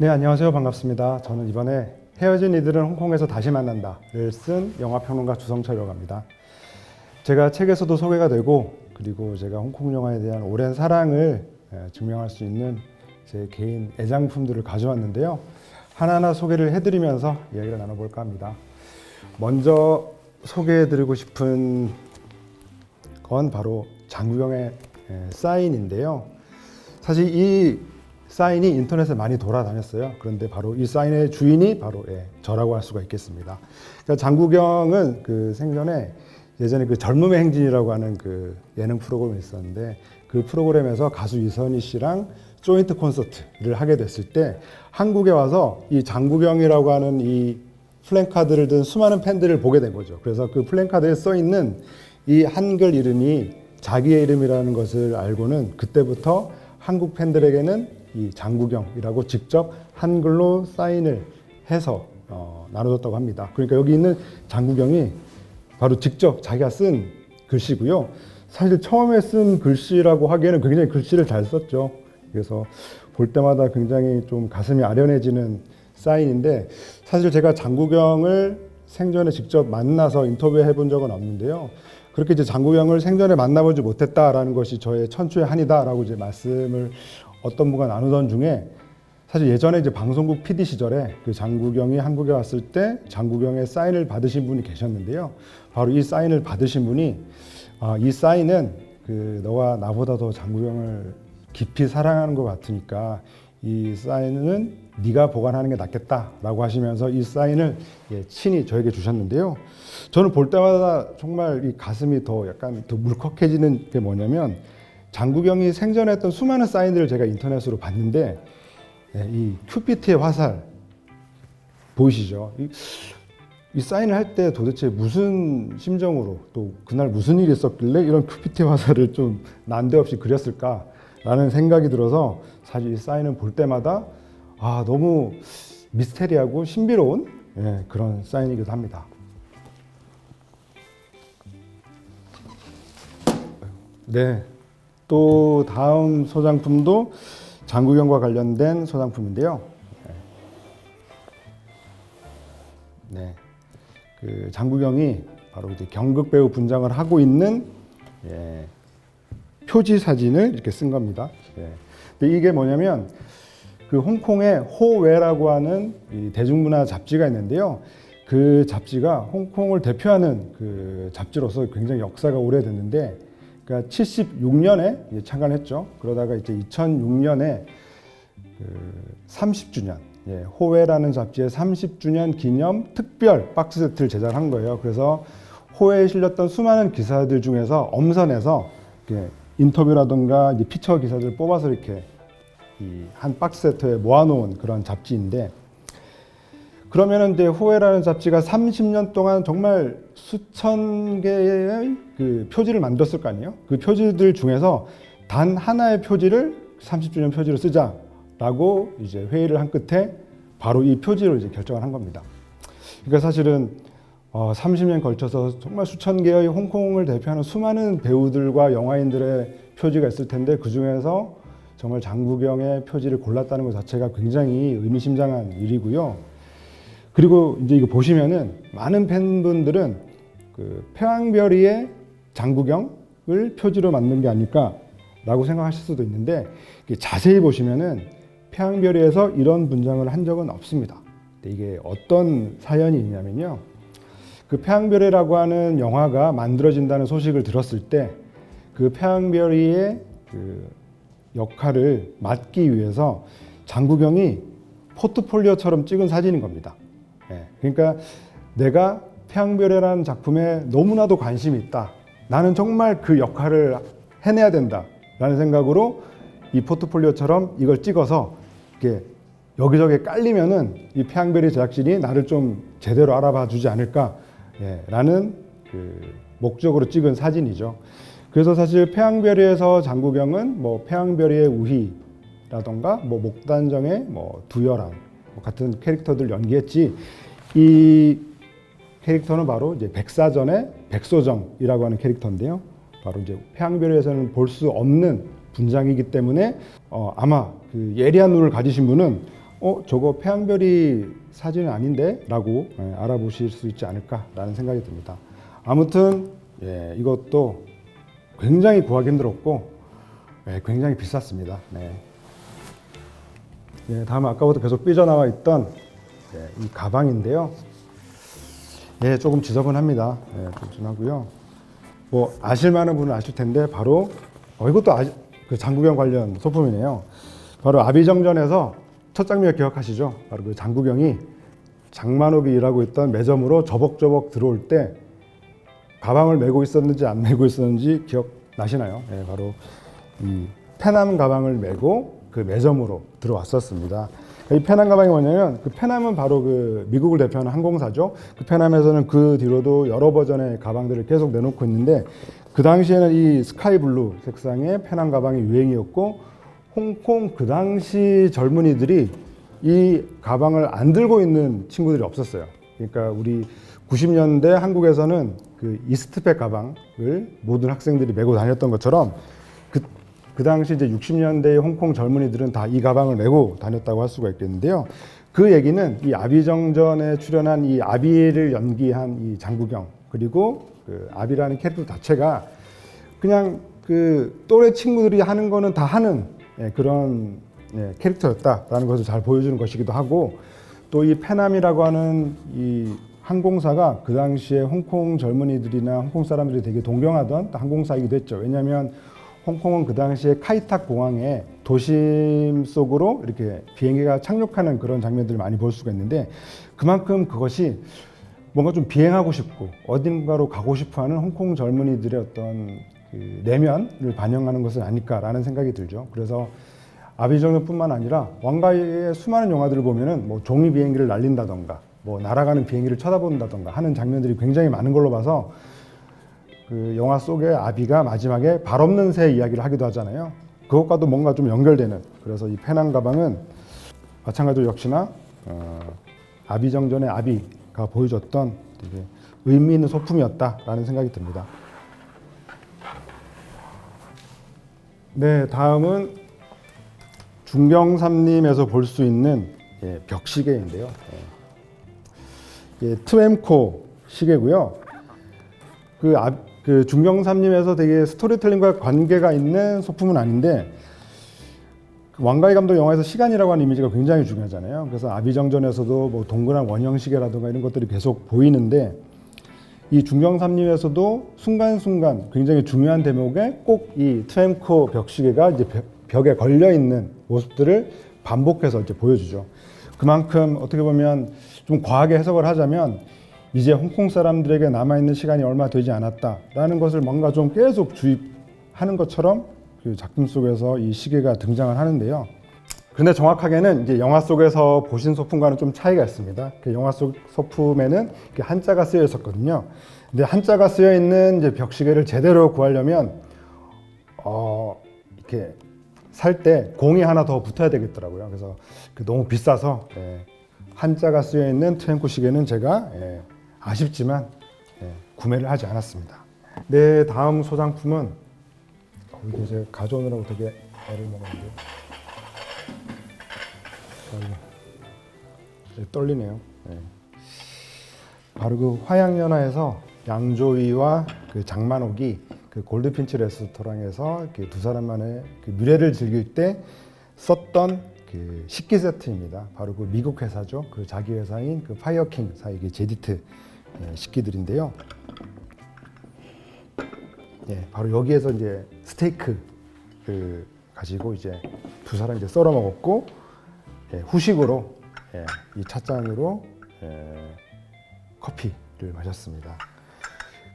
네, 안녕하세요. 반갑습니다. 저는 이번에 헤어진 이들은 홍콩에서 다시 만난다를 쓴 영화평론가 주성철이라고 합니다. 제가 책에서도 소개가 되고, 그리고 제가 홍콩 영화에 대한 오랜 사랑을 증명할 수 있는 제 개인 애장품들을 가져왔는데요. 하나하나 소개를 해드리면서 이야기를 나눠볼까 합니다. 먼저 소개해드리고 싶은 건 바로 장국영의 사인인데요. 사실 이 사인이 인터넷에 많이 돌아다녔어요. 그런데 바로 이 사인의 주인이 바로 저라고 할 수가 있겠습니다. 그러니까 장국영은 그 생전에 예전에 그 젊음의 행진이라고 하는 그 예능 프로그램이 있었는데, 그 프로그램에서 가수 이선희 씨랑 조인트 콘서트를 하게 됐을 때 한국에 와서 이 장국영이라고 하는 이 플랜카드를 든 수많은 팬들을 보게 된 거죠. 그래서 그 플랜카드에 써 있는 이 한글 이름이 자기의 이름이라는 것을 알고는 그때부터 한국 팬들에게는 이 장국영이라고 직접 한글로 사인을 해서 나눠줬다고 합니다. 그러니까 여기 있는 장국영이 바로 직접 자기가 쓴 글씨고요. 사실 처음에 쓴 글씨라고 하기에는 굉장히 글씨를 잘 썼죠. 그래서 볼 때마다 굉장히 좀 가슴이 아련해지는 사인인데, 사실 제가 장국영을 생전에 직접 만나서 인터뷰해 본 적은 없는데요. 그렇게 이제 장국영을 생전에 만나보지 못했다라는 것이 저의 천추의 한이다라고 이제 말씀을 어떤 분과 나누던 중에, 사실 예전에 이제 방송국 PD 시절에 그 장국영이 한국에 왔을 때 장국영의 사인을 받으신 분이 계셨는데요. 바로 이 사인을 받으신 분이 이 사인은 그 너가 나보다 더 장국영을 깊이 사랑하는 것 같으니까 이 사인은 네가 보관하는 게 낫겠다라고 하시면서 이 사인을 친히 저에게 주셨는데요. 저는 볼 때마다 정말 이 가슴이 더 약간 더 물컥해지는 게 뭐냐면, 장국영이 생전에 했던 수많은 사인들을 제가 인터넷으로 봤는데, 이 큐피트의 화살 보이시죠? 이 사인을 할 때 도대체 무슨 심정으로, 또 그날 무슨 일이 있었길래 이런 큐피트의 화살을 좀 난데없이 그렸을까라는 생각이 들어서, 사실 이 사인을 볼 때마다 너무 미스테리하고 신비로운 그런 사인이기도 합니다. 네, 또 다음 소장품도 장국영과 관련된 소장품인데요. 네, 그 장국영이 바로 이제 경극 배우 분장을 하고 있는 표지 사진을 이렇게 쓴 겁니다. 근데 이게 뭐냐면, 그 홍콩에 호웨라고 하는 이 대중문화 잡지가 있는데요. 그 잡지가 홍콩을 대표하는 그 잡지로서 굉장히 역사가 오래됐는데, 그러니까 76년에 창간했죠. 그러다가 이제 2006년에 그 30주년, 호웨라는 잡지의 30주년 기념 특별 박스 세트를 제작한 거예요. 그래서 호웨에 실렸던 수많은 기사들 중에서 엄선해서 인터뷰라든가 이제 피처 기사들을 뽑아서 이렇게 이 한 박스 세트에 모아놓은 그런 잡지인데, 그러면은 이제 호웨라는 잡지가 30년 동안 정말 수천 개의 그 표지를 만들었을 거 아니에요? 그 표지들 중에서 단 하나의 표지를 30주년 표지로 쓰자라고 이제 회의를 한 끝에 바로 이 표지로 이제 결정을 한 겁니다. 그러니까 사실은 30년 걸쳐서 정말 수천 개의 홍콩을 대표하는 수많은 배우들과 영화인들의 표지가 있을 텐데, 그 중에서 정말 장국영의 표지를 골랐다는 것 자체가 굉장히 의미심장한 일이고요. 그리고 이제 이거 보시면은 많은 팬분들은 그 패왕별이의 장국영을 표지로 만든 게 아닐까라고 생각하실 수도 있는데, 자세히 보시면은 패왕별이에서 이런 분장을 한 적은 없습니다. 근데 이게 어떤 사연이 있냐면요. 그 패왕별이라고 하는 영화가 만들어진다는 소식을 들었을 때 그 패왕별이의 그 역할을 맡기 위해서 장국영이 포트폴리오처럼 찍은 사진인 겁니다. 그러니까 내가 패왕별이라는 작품에 너무나도 관심이 있다. 나는 정말 그 역할을 해내야 된다라는 생각으로 이 포트폴리오처럼 이걸 찍어서 이렇게 여기저기 깔리면은 이 패왕별이 제작진이 나를 좀 제대로 알아봐 주지 않을까라는 그 목적으로 찍은 사진이죠. 그래서 사실 패왕별이에서 장국영은 뭐 패왕별이의 우희라던가 뭐 목단정의 뭐 두열함 같은 캐릭터들 연기했지, 이 캐릭터는 바로 이제 백사전의 백소정이라고 하는 캐릭터인데요. 바로 이제 패왕별이에서는 볼 수 없는 분장이기 때문에 아마 그 예리한 눈을 가지신 분은 저거 태양별이 사진은 아닌데? 라고 알아보실 수 있지 않을까라는 생각이 듭니다. 아무튼 이것도 굉장히 구하기 힘들었고 굉장히 비쌌습니다. 다음 아까부터 계속 삐져나와 있던 이 가방인데요. 조금 지저분합니다. 좀 지저분하고요. 뭐 아실 만한 분은 아실 텐데 바로 이것도 그 장구경 관련 소품이네요. 바로 아비정전에서 첫 장면 기억하시죠? 바로 그 장구경이 장만옥이 일하고 있던 매점으로 저벅저벅 들어올 때 가방을 메고 있었는지 안 메고 있었는지 기억나시나요? 바로 이 페남 가방을 메고 그 매점으로 들어왔었습니다. 이 페남 가방이 뭐냐면 그 페남은 바로 그 미국을 대표하는 항공사죠. 그 페남에서는 그 뒤로도 여러 버전의 가방들을 계속 내놓고 있는데 그 당시에는 이 스카이 블루 색상의 페남 가방이 유행이었고 홍콩 그 당시 젊은이들이 이 가방을 안 들고 있는 친구들이 없었어요. 그러니까 우리 90년대 한국에서는 그 이스트백 가방을 모든 학생들이 메고 다녔던 것처럼 그 당시 이제 60년대의 홍콩 젊은이들은 다 이 가방을 메고 다녔다고 할 수가 있겠는데요. 그 얘기는 이 아비정전에 출연한 이 아비를 연기한 이 장구경 그리고 그 아비라는 캐릭터 자체가 그냥 그 또래 친구들이 하는 거는 다 하는 그런 캐릭터였다라는 것을 잘 보여주는 것이기도 하고 또 이 페남이라고 하는 이 항공사가 그 당시에 홍콩 젊은이들이나 홍콩 사람들이 되게 동경하던 항공사이기도 했죠. 왜냐하면 홍콩은 그 당시에 카이탁 공항에 도심 속으로 이렇게 비행기가 착륙하는 그런 장면들을 많이 볼 수가 있는데 그만큼 그것이 뭔가 좀 비행하고 싶고 어딘가로 가고 싶어하는 홍콩 젊은이들의 어떤 그 내면을 반영하는 것은 아닐까라는 생각이 들죠. 그래서 아비정전뿐만 아니라 왕가의 수많은 영화들을 보면은 뭐 종이 비행기를 날린다던가 뭐 날아가는 비행기를 쳐다본다던가 하는 장면들이 굉장히 많은 걸로 봐서 그 영화 속의 아비가 마지막에 발 없는 새 이야기를 하기도 하잖아요. 그것과도 뭔가 좀 연결되는 그래서 이 페남 가방은 마찬가지로 역시나 아비정전의 아비가 보여줬던 되게 의미 있는 소품이었다라는 생각이 듭니다. 네, 다음은 중경삼림에서 볼 수 있는 벽시계인데요. 트웸코 시계고요. 그 중경삼림에서 되게 스토리텔링과 관계가 있는 소품은 아닌데 왕가희 감독 영화에서 시간이라고 하는 이미지가 굉장히 중요하잖아요. 그래서 아비정전에서도 뭐 동그란 원형 시계라든가 이런 것들이 계속 보이는데 이 중경삼림에서도 순간순간 굉장히 중요한 대목에 꼭 이 트웸코 벽시계가 이제 벽에 걸려 있는 모습들을 반복해서 이제 보여주죠. 그만큼 어떻게 보면 좀 과하게 해석을 하자면 이제 홍콩 사람들에게 남아있는 시간이 얼마 되지 않았다라는 것을 뭔가 좀 계속 주입하는 것처럼 그 작품 속에서 이 시계가 등장을 하는데요. 근데 정확하게는 이제 영화 속에서 보신 소품과는 좀 차이가 있습니다. 그 영화 속 소품에는 한자가 쓰여 있었거든요. 근데 한자가 쓰여 있는 이제 벽시계를 제대로 구하려면 이렇게 살 때 공이 하나 더 붙어야 되겠더라고요. 그래서 너무 비싸서 한자가 쓰여 있는 트웸코 시계는 제가 아쉽지만 구매를 하지 않았습니다. 네, 다음 소장품은 이게 제가 가져오느라고 되게 애를 먹었는데 떨리네요. 바로 그 화양연화에서 양조위와 그 장만옥이 그 골드핀치 레스토랑에서 두 사람만의 그 미래를 즐길 때 썼던 그 식기 세트입니다. 바로 그 미국 회사죠. 그 자기 회사인 그 파이어킹 사의 제디트 식기들인데요. 바로 여기에서 이제 스테이크 가지고 이제 두 사람 이제 썰어 먹었고 후식으로 이 찻잔으로 커피를 마셨습니다.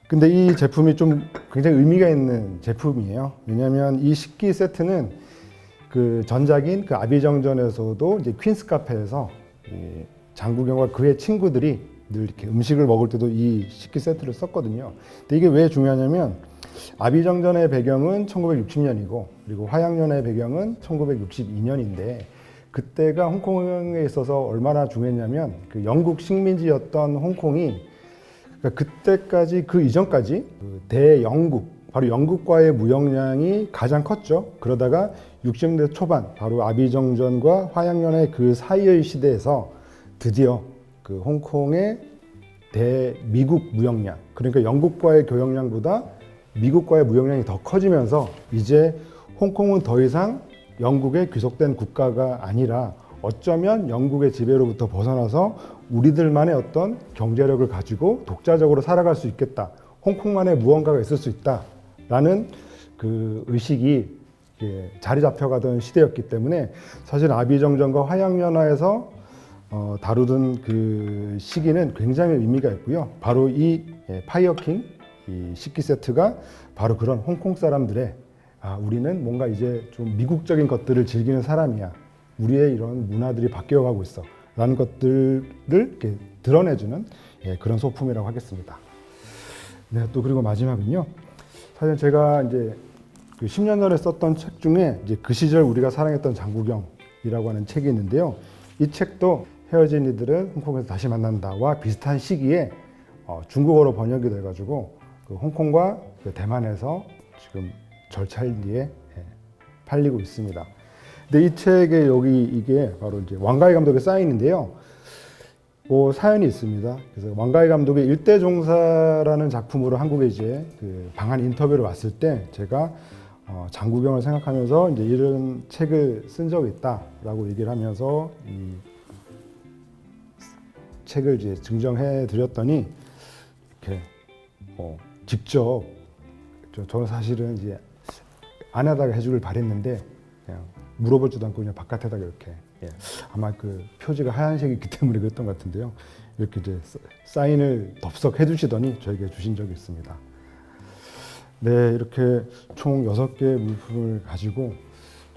근데 이 제품이 좀 굉장히 의미가 있는 제품이에요. 왜냐하면 이 식기 세트는 그 전작인 그 아비정전에서도 이제 퀸스 카페에서 장구경과 그의 친구들이 늘 이렇게 음식을 먹을 때도 이 식기 세트를 썼거든요. 근데 이게 왜 중요하냐면 아비정전의 배경은 1960년이고 그리고 화양연화의 배경은 1962년인데 그때가 홍콩에 있어서 얼마나 중요했냐면 그 영국 식민지였던 홍콩이 그러니까 그때까지 그 이전까지 그 대영국 바로 영국과의 무역량이 가장 컸죠. 그러다가 60년대 초반 바로 아비정전과 화양연화의 그 사이의 시대에서 드디어 그 홍콩의 대미국 무역량, 그러니까 영국과의 교역량보다 미국과의 무역량이 더 커지면서 이제 홍콩은 더 이상 영국의 귀속된 국가가 아니라 어쩌면 영국의 지배로부터 벗어나서 우리들만의 어떤 경제력을 가지고 독자적으로 살아갈 수 있겠다. 홍콩만의 무언가가 있을 수 있다라는 그 의식이 자리 잡혀가던 시대였기 때문에 사실 아비정전과 화양연화에서 다루던 그 시기는 굉장히 의미가 있고요. 바로 이 파이어킹 이 식기 세트가 바로 그런 홍콩 사람들의 우리는 뭔가 이제 좀 미국적인 것들을 즐기는 사람이야. 우리의 이런 문화들이 바뀌어가고 있어. 라는 것들을 이렇게 드러내주는 그런 소품이라고 하겠습니다. 네, 또 그리고 마지막은요. 사실 제가 이제 그 10년 전에 썼던 책 중에 이제 그 시절 우리가 사랑했던 장국영이라고 하는 책이 있는데요. 이 책도 헤어진 이들은 홍콩에서 다시 만난다와 비슷한 시기에 중국어로 번역이 돼가지고 그 홍콩과 그 대만에서 지금 절찬리에 팔리고 있습니다. 근데 이 책에 여기 이게 바로 이제 왕가희 감독의 사인인데요. 사연이 있습니다. 그래서 왕가희 감독의 일대종사라는 작품으로 한국에 이제 그 방한 인터뷰를 왔을 때 제가 장국영을 생각하면서 이제 이런 책을 쓴 적이 있다라고 얘기를 하면서 이 책을 이제 증정해 드렸더니 이렇게 직접 저는 사실은 이제 안에다가 해주길 바랬는데 그냥 물어보지도 않고 그냥 바깥에다가 이렇게 아마 그 표지가 하얀색이기 때문에 그랬던 것 같은데요. 이렇게 이제 사인을 덥석 해주시더니 저에게 주신 적이 있습니다. 네, 이렇게 총 6개의 물품을 가지고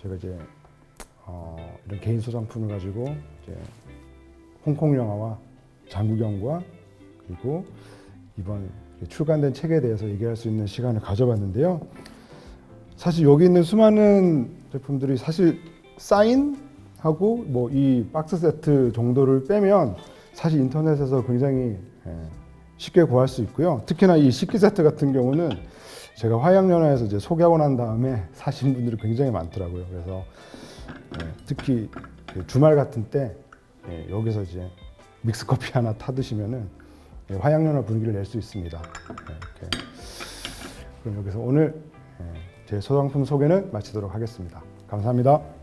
제가 이제 이런 개인 소장품을 가지고 이제 홍콩 영화와 장국영과 그리고 이번 출간된 책에 대해서 얘기할 수 있는 시간을 가져봤는데요. 사실 여기 있는 수많은 제품들이 사실 사인하고 뭐 이 박스 세트 정도를 빼면 사실 인터넷에서 굉장히 쉽게 구할 수 있고요. 특히나 이 식기 세트 같은 경우는 제가 화양연화에서 이제 소개하고 난 다음에 사신 분들이 굉장히 많더라고요. 그래서 특히 주말 같은 때 여기서 이제 믹스 커피 하나 타 드시면은 화양연화 분위기를 낼 수 있습니다. 이렇게. 그럼 여기서 오늘 제 소장품 소개는 마치도록 하겠습니다. 감사합니다.